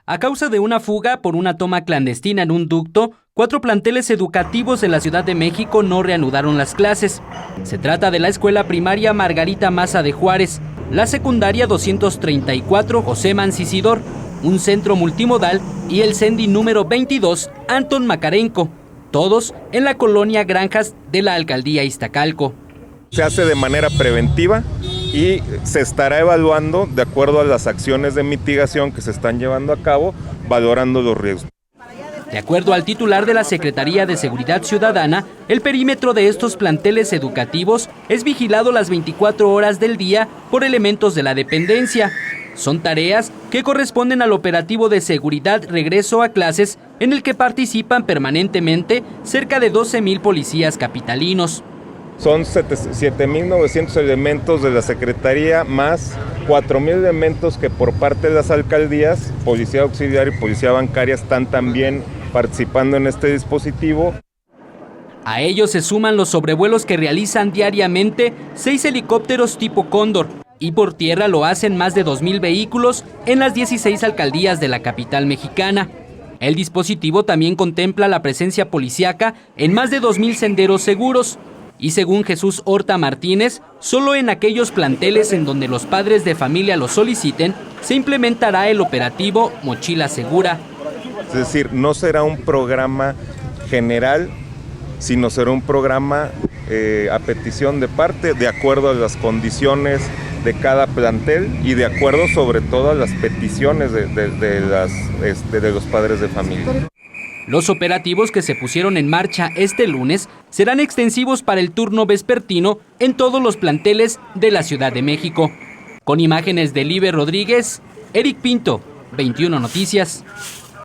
A causa de una fuga por una toma clandestina en un ducto, 4 planteles educativos de la Ciudad de México no reanudaron las clases. Se trata de la Escuela Primaria Margarita Maza de Juárez, la Secundaria 234 José Mancisidor, un centro multimodal y el CENDI número 22 Antón Macarenco, todos en la colonia Granjas de la Alcaldía Iztacalco. Se hace de manera preventiva y se estará evaluando de acuerdo a las acciones de mitigación que se están llevando a cabo, valorando los riesgos. De acuerdo al titular de la Secretaría de Seguridad Ciudadana, el perímetro de estos planteles educativos es vigilado las 24 horas del día por elementos de la dependencia. Son tareas que corresponden al operativo de seguridad regreso a clases, en el que participan permanentemente cerca de 12,000 policías capitalinos. Son 7,900 elementos de la Secretaría más 4,000 elementos que por parte de las alcaldías, Policía Auxiliar y Policía Bancaria están también participando en este dispositivo. A ellos se suman los sobrevuelos que realizan diariamente 6 helicópteros tipo Cóndor, y por tierra lo hacen más de 2,000 vehículos en las 16 alcaldías de la capital mexicana. El dispositivo también contempla la presencia policíaca en más de 2,000 senderos seguros. Y según Jesús Horta Martínez, solo en aquellos planteles en donde los padres de familia lo soliciten, se implementará el operativo Mochila Segura. Es decir, no será un programa general, sino será un programa a petición de parte, de acuerdo a las condiciones de cada plantel y de acuerdo sobre todo a las peticiones de los padres de familia. Los operativos que se pusieron en marcha este lunes serán extensivos para el turno vespertino en todos los planteles de la Ciudad de México. Con imágenes de Liber Rodríguez, Eric Pinto, 21 Noticias.